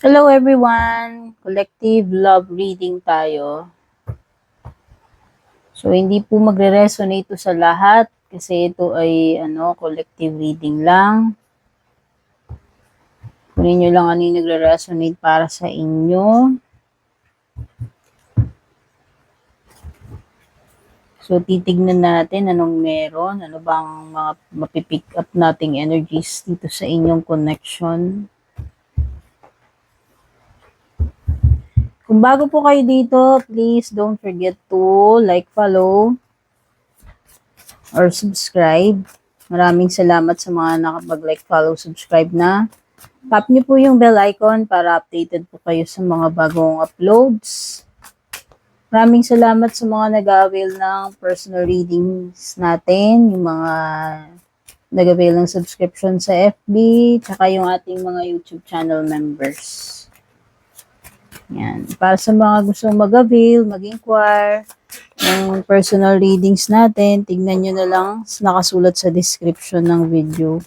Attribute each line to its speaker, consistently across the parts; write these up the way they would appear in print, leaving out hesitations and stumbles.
Speaker 1: Hello everyone! Collective love reading tayo. So, hindi po magre-resonate ito sa lahat kasi ito ay collective reading lang. Kunin nyo lang ano yung nagre-resonate para sa inyo. So, titignan natin anong meron. Ano bang mga mapipick up nating energies dito sa inyong connection. Kung bago po kayo dito, please don't forget to like, follow, or subscribe. Maraming salamat sa mga nakapag-like, follow, subscribe na. Tap niyo po yung bell icon para updated po kayo sa mga bagong uploads. Maraming salamat sa mga nag-avail ng personal readings natin, yung mga nag-avail ng subscription sa FB, tsaka yung ating mga YouTube channel members. Yan. Para sa mga gustong mag-avail, mag-inquire, ng personal readings natin, tignan nyo na lang nakasulat sa description ng video.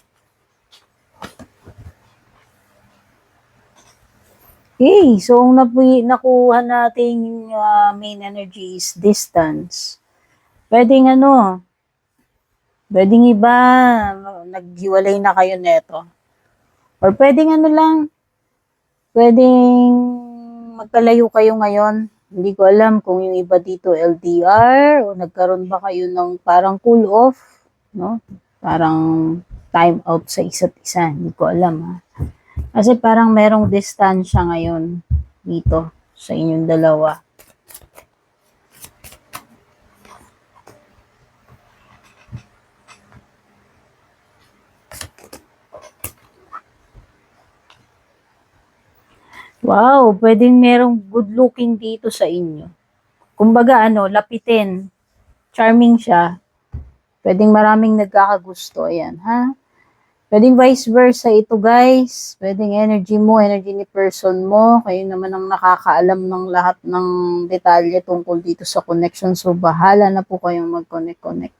Speaker 1: Okay, so ang nakuha nating main energy is distance. Pwedeng pwedeng iba, naghiwalay na kayo neto. Or pwedeng pwedeng magkalayo kayo ngayon. Hindi ko alam kung yung iba dito LDR o nagkaroon ba kayo ng parang cool off, no? Parang time out sa isa't isa. Hindi ko alam ha. Kasi parang merong distansya ngayon dito sa inyong dalawa. Wow, pwedeng merong good looking dito sa inyo. Kumbaga lapitin. Charming siya. Pwedeng maraming nagkakagusto. Ayan, ha? Pwedeng vice versa ito, guys. Pwedeng energy mo, energy ni person mo. Kayo naman ang nakakaalam ng lahat ng detalye tungkol dito sa connection. So, bahala na po kayong mag-connect.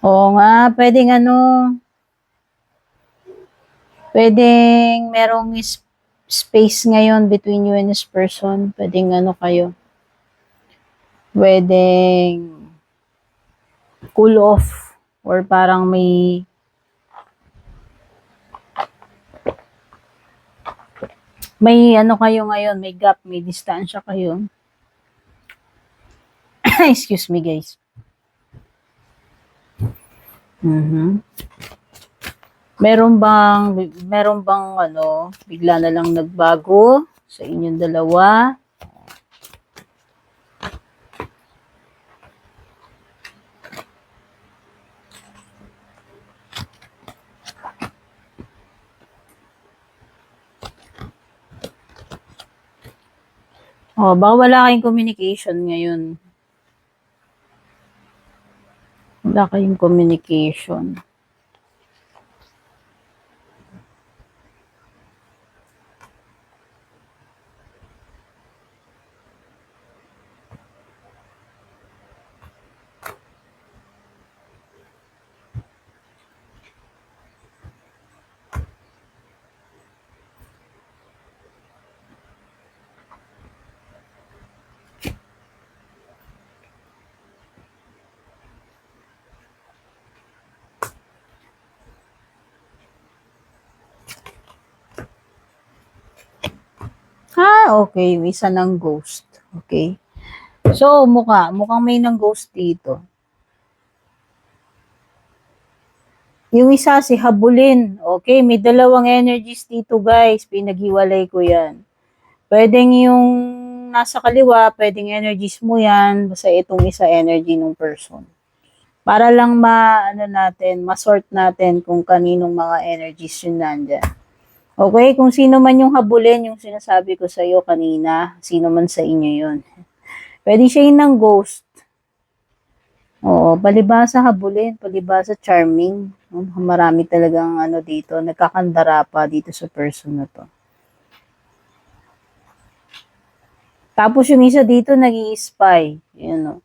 Speaker 1: Oo nga, pwedeng pwedeng merong space ngayon between you and this person. Pwedeng kayo. Pwedeng cool off or parang may kayo ngayon, may gap, may distansya kayo. Excuse me, guys. Meron bang bigla na lang nagbago sa inyong dalawa? Baka wala kayong communication ngayon. Wala kayong communication. Okay. May isa ng ghost. Okay. So, mukhang may ng ghost dito. Yung isa si habulin. Okay, may dalawang energies dito, guys. Pinaghiwalay ko yan. Pwedeng yung nasa kaliwa, pwedeng energies mo yan. Basta itong isa energy ng person. Para lang ma-sort natin kung kaninong mga energies yun nandyan. Okay, kung sino man yung habulin, yung sinasabi ko sa iyo kanina, sino man sa inyo yun. Pwede siya yun ng ghost. Oo, palibasa habulin, palibasa charming. Marami talagang dito, nagkakandara pa dito sa person na to. Tapos yung isa dito, nag-i-spy. Yun o.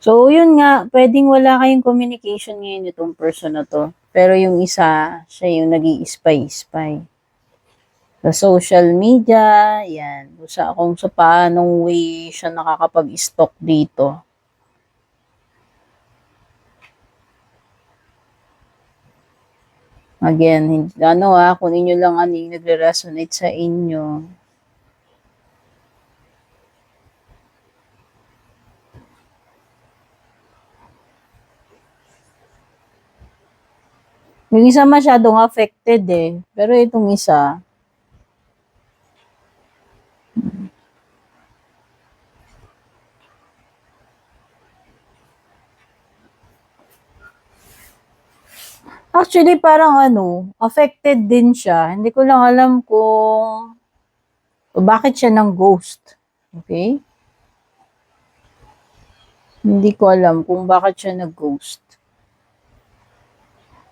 Speaker 1: So, yun nga, pwedeng wala kayong communication ngayon itong person na to. Pero yung isa, siya yung nag-i-spy-spy. Sa social media, yan. Kung sa paanong way siya nakakapag-stalk dito. Again, kunin nyo lang ano yung nagre-resonate sa inyo. Yung isa masyadong affected eh. Pero itong isa, actually parang affected din siya. Hindi ko lang alam kung bakit siya ng ghost. Okay? Hindi ko alam kung bakit siya nag-ghost.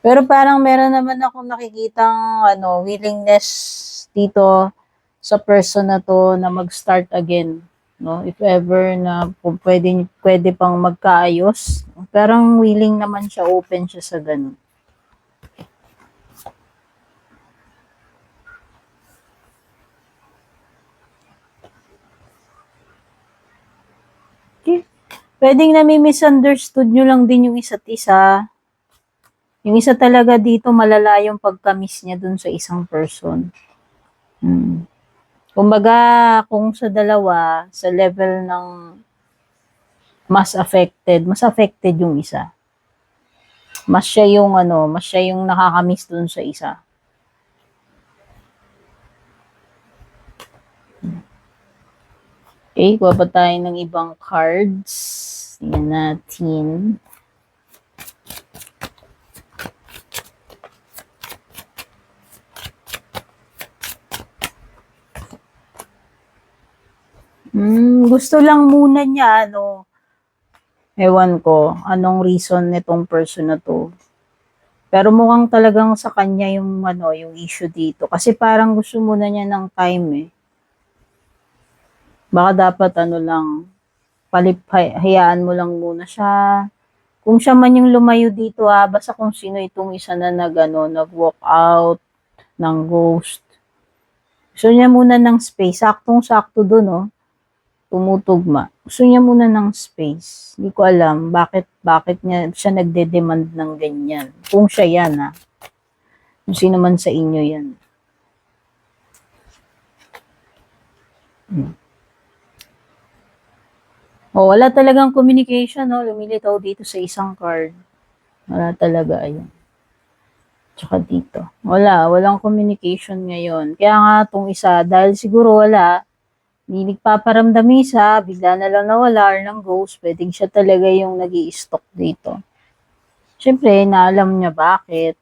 Speaker 1: Pero parang meron naman akong nakikitang willingness dito sa person na to na mag-start again. No? If ever na pwede pang magkaayos. Parang willing naman siya, open siya sa ganun. Okay. Pwedeng nami-misunderstood nyo lang din yung isa't isa. Yung isa talaga dito, malala yung pagka-miss niya dun sa isang person. Kumbaga, kung sa dalawa, sa level ng mas affected yung isa. Mas siya yung nakaka-miss dun sa isa. Okay, kuha pa tayo ng ibang cards. Tingnan natin. Gusto lang muna niya, ewan ko, anong reason nitong person na to. Pero mukhang talagang sa kanya yung issue dito. Kasi parang gusto muna niya ng time eh. Baka dapat lang, hayaan mo lang muna siya. Kung siya man yung lumayo dito basta kung sino itong isa na nag-walk out ng ghost. Gusto niya muna ng space. Saktong-sakto dun, tumutugma. Gusto niya muna ng space. Hindi ko alam bakit siya nagde-demand ng ganyan. Kung siya yan, kung sino man sa inyo yan. Wala talagang communication, lumilitaw dito sa isang card. Wala talaga, ayun. Tsaka dito. Walang communication ngayon. Kaya nga, itong isa, dahil siguro hindi nagpaparamdam isa, bigla na lang nawala or ng ghost, pwedeng siya talaga yung nag-i-stalk dito. Siyempre, naalam niya bakit.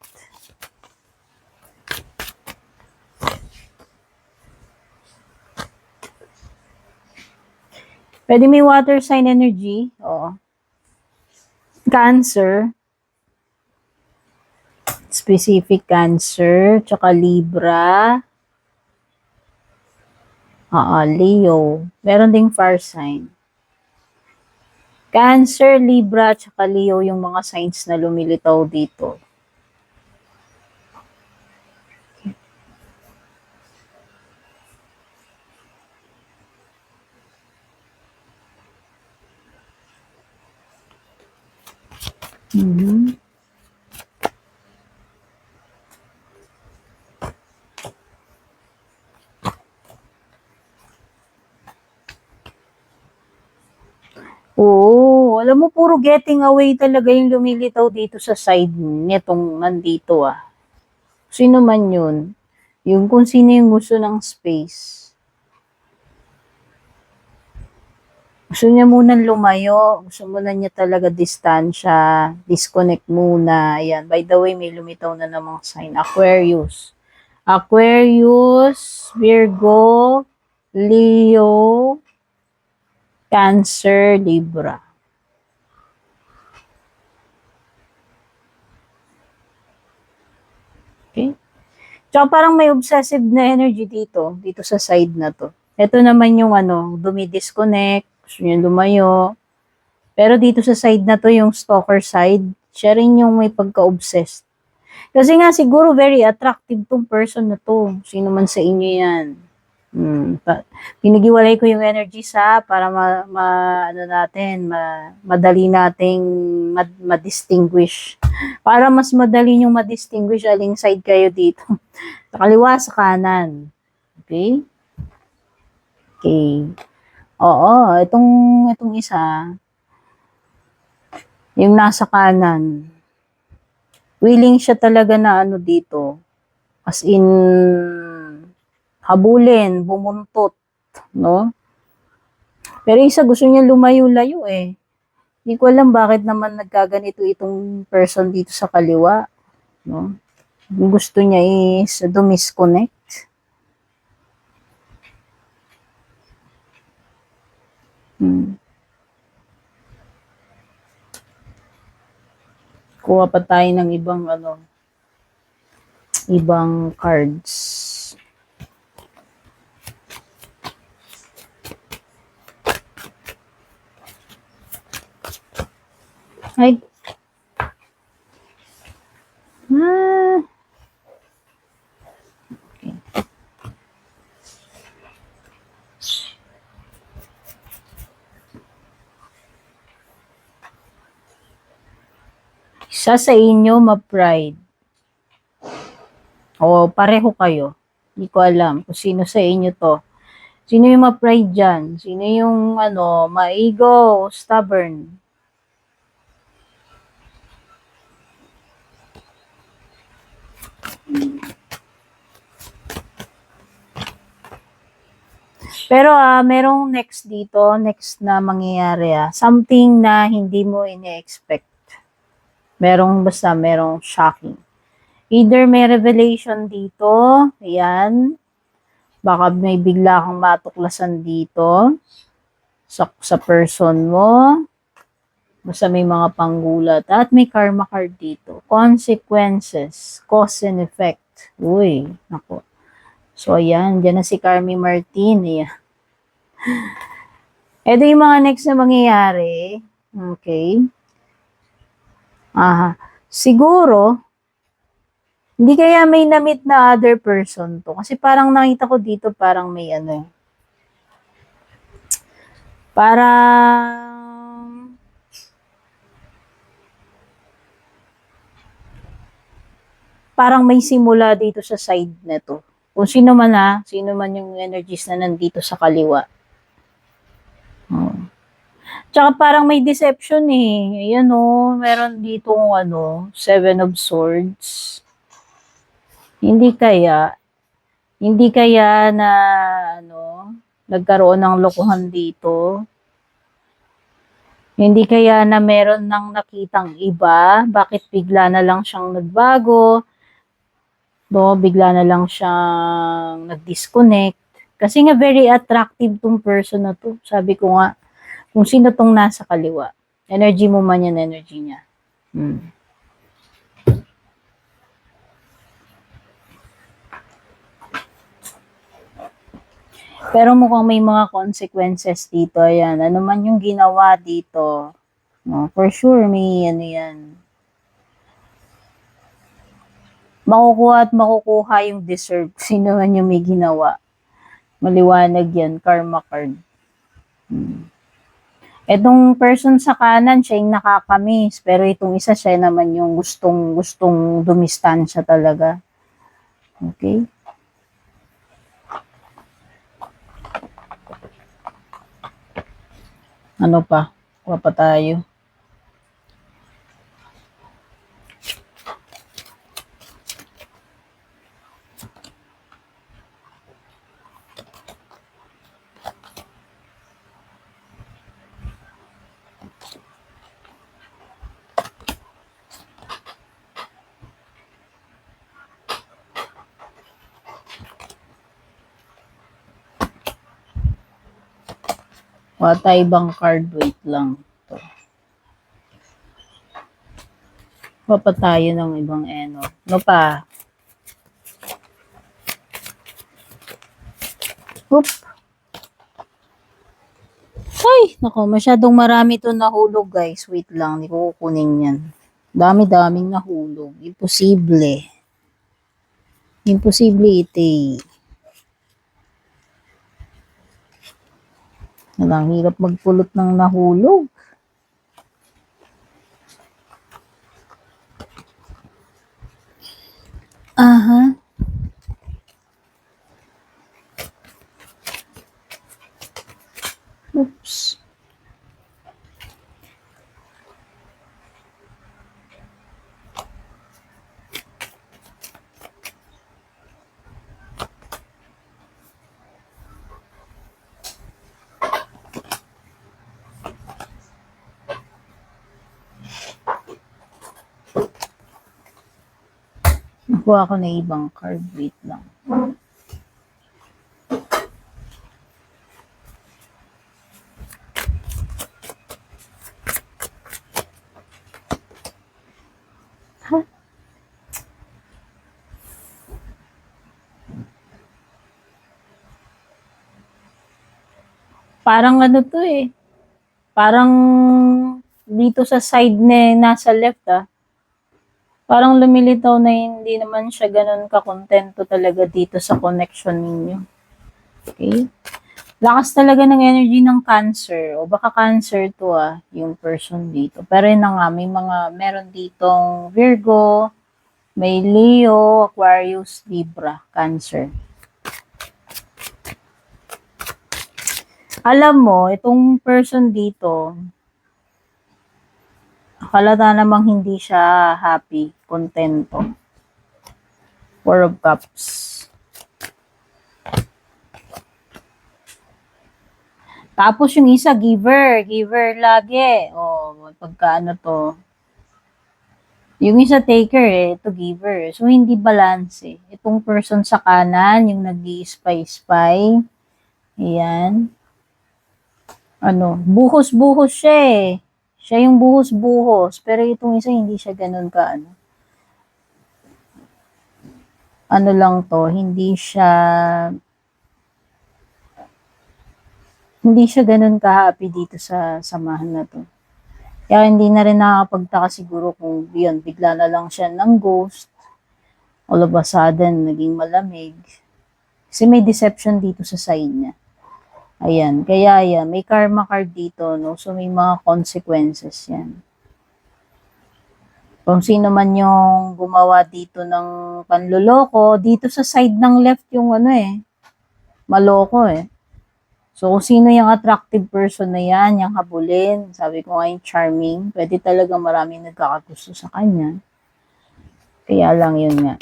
Speaker 1: Pwede may water sign energy. Oo. Cancer. Specific Cancer. Tsaka Libra. Leo. Meron ding fire sign. Cancer, Libra, tsaka Leo yung mga signs na lumilitaw dito. Oo, alam mo puro getting away talaga yung lumilitaw dito sa side nitong nandito Sino man yun? Yung kung sino yung gusto ng space. Gusto niya muna lumayo. Gusto muna niya talaga distansya. Disconnect muna. Ayan. By the way, may lumitaw na namang sign. Aquarius. Aquarius, Virgo, Leo, Cancer, Libra. Okay? Tsaka parang may obsessive na energy dito sa side na to. Ito naman yung dumidisconnect, gusto niya lumayo. Pero dito sa side na to, yung stalker side, siya rin yung may pagka-obsessed. Kasi nga siguro very attractive tong person na to. Sino man sa inyo yan. Pinigiwalay ko yung energy para ano natin, madali nating ma-distinguish. Para mas madali yung ma-distinguish aling side kayo dito. Sa kaliwa, sa kanan. Okay? Okay. Oo, itong isa, yung nasa kanan, willing siya talaga na ano dito, as in, habulin, bumuntot, no? Pero isa gusto niya lumayo-layo eh. Hindi ko alam bakit naman nagkaganito itong person dito sa kaliwa, no? Yung gusto niya is dumisconnect. Kuha pa tayo ng ibang cards. Ay. Okay. Isa sa inyo ma-pride. O pareho kayo. Hindi ko alam kung sino sa inyo to. Sino yung ma-pride dyan? Sino yung ma-ego, stubborn? Pero merong next dito, next na mangyayari. Something na hindi mo ini-expect. Merong shocking. Either may revelation dito, ayan. Baka may bigla kang matuklasan dito sa person mo. Basta may mga panggulat. At may karma card dito. Consequences, cause and effect. Uy, nako. So, ayan. Diyan na si Carmi Martin. Ayan. Ito yung mga next na mangyayari. Okay. Siguro, hindi kaya may na-meet na other person to. Kasi parang nakita ko dito, parang may parang may simula dito sa side na to. Kung sino man yung energies na nandito sa kaliwa. Tsaka parang may deception eh. Ayan meron ditong Seven of Swords. Hindi kaya na nagkaroon ng lokohan dito. Hindi kaya na meron nang nakitang iba. Bakit bigla na lang siyang nagbago? Bigla na lang siyang nag-disconnect. Kasi nga very attractive tong person na to. Sabi ko nga, kung sino tong nasa kaliwa. Energy mo man yan, energy niya. Pero mukhang may mga consequences dito. Ayan. Ano man yung ginawa dito. No, for sure, may yan. Makukuha at makukuha yung deserve. Sino man yung may ginawa. Maliwanag yan. Karma card. Etong person sa kanan, siya yung nakakamiss. Pero itong isa, siya naman yung gustong dumistansya talaga. Okay? Ano pa? Kuha pa tayo. Wata ibang card, wait lang. Ito. Pa tayo ng ibang No pa? Oop. Ay, nako, masyadong marami to nahulog guys. Wait lang, hindi ko kukunin yan. Dami-daming nahulog. Imposible. Imposible ite. Ang hirap magpulot ng nahulog. Aha. Oops. Nakuha ko na ibang card. Wait lang. Parang ano to eh. Parang dito sa side na nasa left parang lumilitaw na hindi naman siya ganun kakontento talaga dito sa connection ninyo. Okay? Lakas talaga ng energy ng Cancer. O baka Cancer to yung person dito. Pero yun na nga, meron ditong Virgo, may Leo, Aquarius, Libra, Cancer. Alam mo, itong person dito, halata namang hindi siya happy, kontento. Four of Cups. Tapos yung isa, giver lagi. Pagka ano to. Yung isa taker ito giver. So hindi balance Itong person sa kanan, yung nag-i-spy. Ayan. Buhos-buhos siya Siya yung buhos-buhos. Pero itong isa, hindi siya ganun ka ano lang to, hindi siya ganun ka-happy dito sa samahan na to. Kaya hindi na rin nakakapagtaka siguro kung yun, bigla na lang siya ng ghost. All of a sudden, naging malamig. Kasi may deception dito sa side niya. Ayan, kaya yan, may karma card dito, no? So may mga consequences yan. Kung sino man yung gumawa dito ng panloloko, dito sa side ng left yung maloko So kung sino yung attractive person na yan, yung habulin, sabi ko nga yung charming, pwede talaga maraming nagkakagusto sa kanya. Kaya lang yun nga.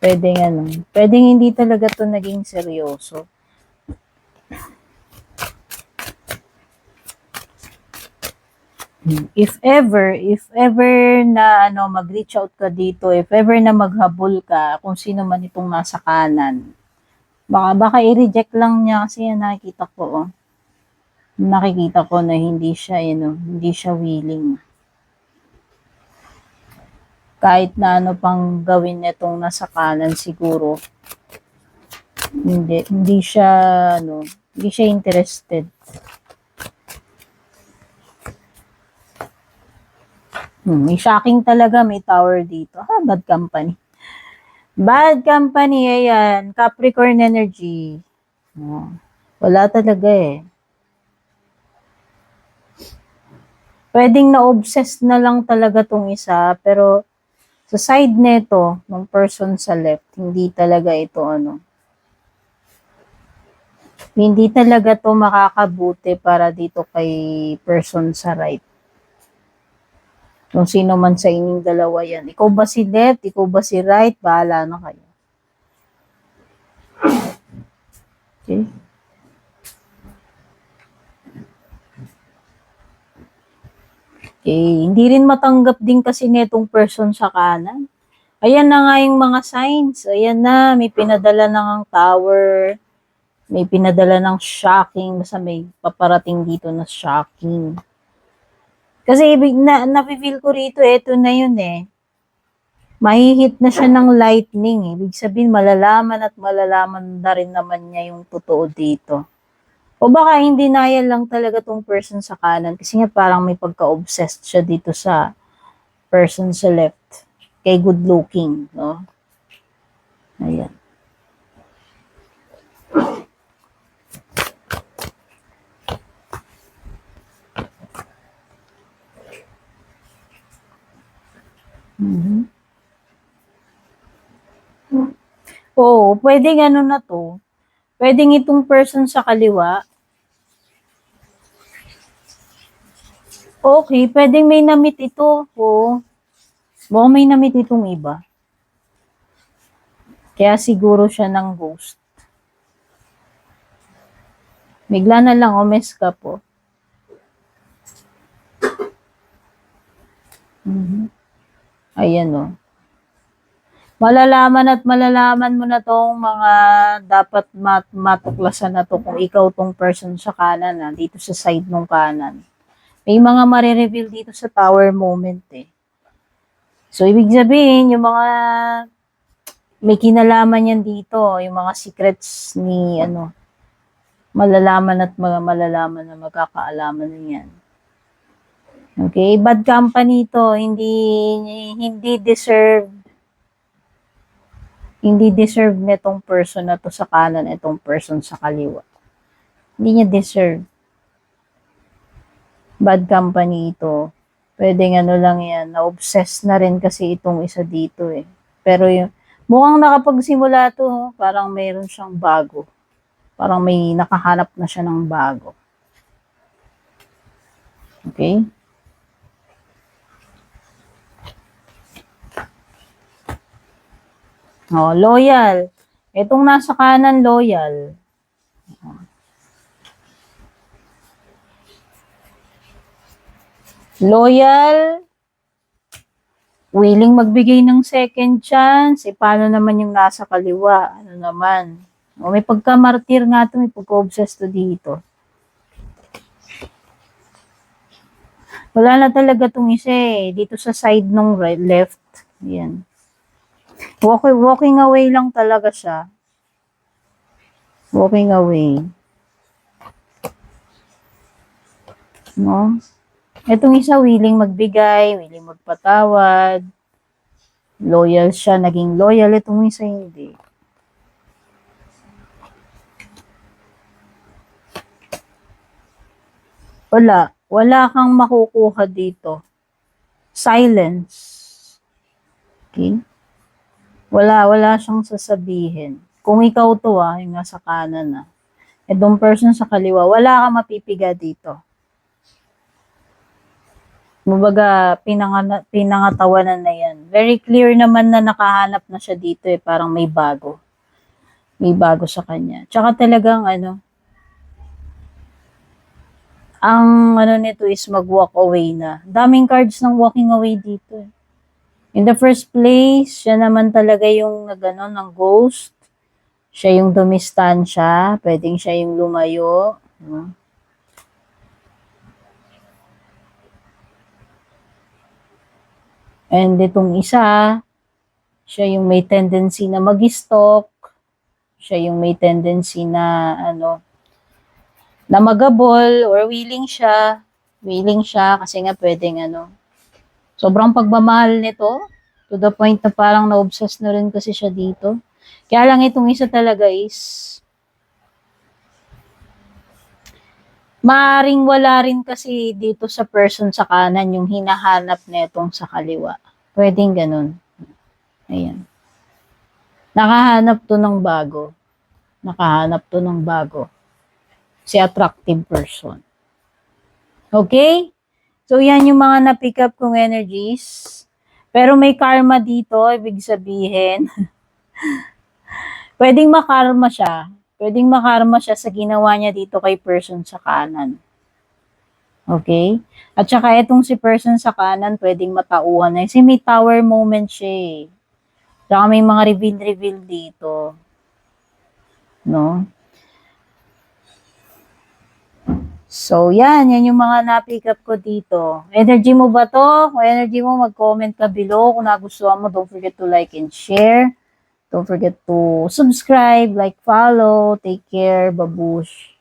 Speaker 1: Pwedeng hindi talaga to naging seryoso. If ever na mag-reach out ka dito, if ever na maghabol ka, kung sino man itong nasa kanan, baka i-reject lang niya kasi yan nakikita ko na hindi siya hindi siya willing. Kahit na ano pang gawin nitong nasa kanan siguro, hindi siya interested. May shocking talaga, may tower dito. Bad company. Bad company, ayan. Capricorn energy. Wala talaga Pwedeng na-obsessed na lang talaga tong isa, pero sa side neto, ng person sa left, hindi talaga ito hindi talaga to makakabuti para dito kay person sa right. Kung sino man sa inyong dalawa yan. Ikaw ba si left? Ikaw ba si right? Bahala na kayo. Okay? Hindi rin matanggap din kasi netong person sa kanan. Ayan na nga yung mga signs. Ayan na, may pinadala ng tower. May pinadala ng shocking. Basta may paparating dito na shocking. Kasi na-feel ko rito, eto na yun Mahihit na siya ng lightning Ibig sabihin, malalaman na rin naman niya yung totoo dito. O baka hindi denial lang talaga tong person sa kanan. Kasi nga parang may pagka-obsessed siya dito sa person sa left. Kay good looking, no? Ayan. Oo, pwedeng ano na to. Pwedeng itong person sa kaliwa. Okay, pwedeng may namit ito. Oo. Mukhang may namit itong iba. Kaya siguro siya ng ghost. Bigla na lang umes ka po. Ayan o. Malalaman at malalaman mo na tong mga dapat matuklasan na to kung ikaw tong person sa kanan dito sa side ng kanan. May mga marireveal dito sa tower moment eh. So, ibig sabihin, yung mga may kinalaman yan dito, yung mga secrets ni malalaman at malalaman na magkakaalaman na yan. Okay, bad company to, hindi deserve nitong person na to sa kanan, itong person sa kaliwa. Hindi niya deserve. Bad company ito. Pwedeng lang yan, na-obsess na rin kasi itong isa dito eh. Pero mukhang nakapagsimula to, parang mayroon siyang bago. Parang may nakahanap na siya ng bago. Okay? Oh, loyal. Itong nasa kanan, loyal. Loyal. Willing magbigay ng second chance. Paano naman yung nasa kaliwa? Ano naman? O, may pagka-martir nga ito, may pagka-obsessed to dito. Wala na talaga itong isa eh. Dito sa side ng right, left. Yan. Walking away lang talaga siya. Walking away. No? Itong isa, willing magbigay, willing magpatawad. Loyal siya, naging loyal. Itong isa, hindi. Wala kang makukuha dito. Silence. Okay? Wala siyang sasabihin. Kung ikaw to yung nasa kanan itong person sa kaliwa, wala kang mapipiga dito. Kumbaga, pinangatawanan na yan. Very clear naman na nakahanap na siya dito parang may bago. May bago sa kanya. Tsaka talagang ang nito is mag-walk away na. Daming cards ng walking away dito In the first place, siya naman talaga yung ng ghost. Siya yung dumistansya. Pwedeng siya yung lumayo. And itong isa, siya yung may tendency na mag-stalk. Siya yung may tendency na na magabol or willing siya. Willing siya kasi nga pwedeng sobrang pagmamahal nito to the point na parang na-obsess na rin kasi siya dito. Kaya lang itong isa talaga is maaring wala rin kasi dito sa person sa kanan yung hinahanap netong sa kaliwa. Pwedeng ganun. Ayan. Nakahanap to ng bago. Nakahanap to ng bago. Si attractive person. Okay? So, yan yung mga na-pick up kong energies. Pero may karma dito, ibig sabihin. Pwedeng makarma siya. Pwedeng makarma siya sa ginawa niya dito kay person sa kanan. Okay? At saka itong si person sa kanan, pwedeng matauhan na. Kasi may tower moment siya Saka may mga reveal dito. No? So, yan yung mga na-pick up ko dito. Energy mo ba to? Kung energy mo, mag-comment ka below. Kung nagustuhan mo, don't forget to like and share. Don't forget to subscribe, like, follow. Take care. Babush.